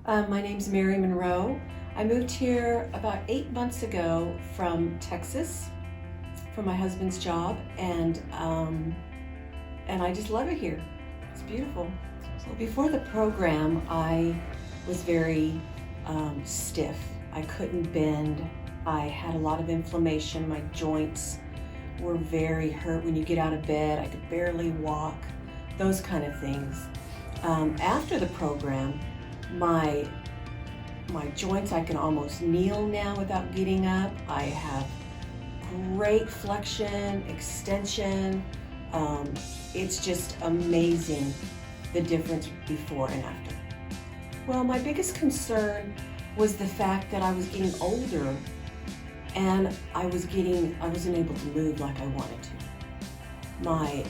My name's Mary Monroe. I moved here about 8 months ago from Texas for my husband's job, and I just love it here. It's beautiful. Well, before the program, I was very stiff. I couldn't bend. I had a lot of inflammation. My joints were very hurt. When you get out of bed, I could barely walk, those kind of things. After the program, my joints, I can almost kneel now without getting up. I have great flexion, extension. It's just amazing the difference before and after. Well, my biggest concern was the fact that I was getting older and I wasn't able to move like I wanted to. My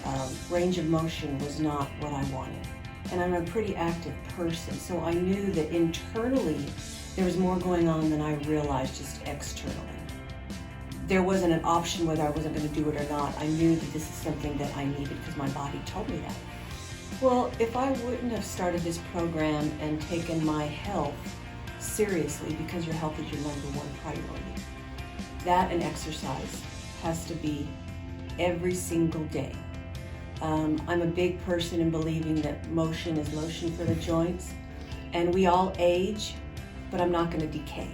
range of motion was not what I wanted. And I'm a pretty active person, so I knew that internally there was more going on than I realized just externally. There wasn't an option whether I wasn't going to do it or not. I knew that this is something that I needed because my body told me that. Well, if I wouldn't have started this program and taken my health seriously, because your health is your number one priority, that and exercise has to be every single day. I'm a big person in believing that motion is lotion for the joints, and we all age, but I'm not going to decay.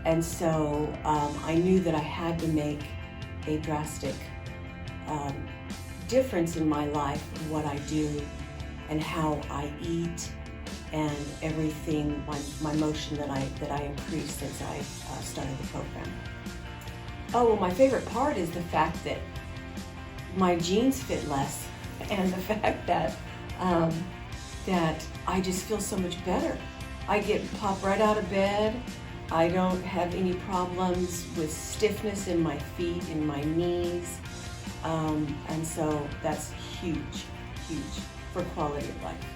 And so I knew that I had to make a drastic difference in my life, what I do and how I eat and everything, my motion that I increased since I started the program. Oh, well, my favorite part is the fact that my jeans fit less, and the fact that I just feel so much better. I pop right out of bed. I don't have any problems with stiffness in my feet, in my knees, and so that's huge for quality of life.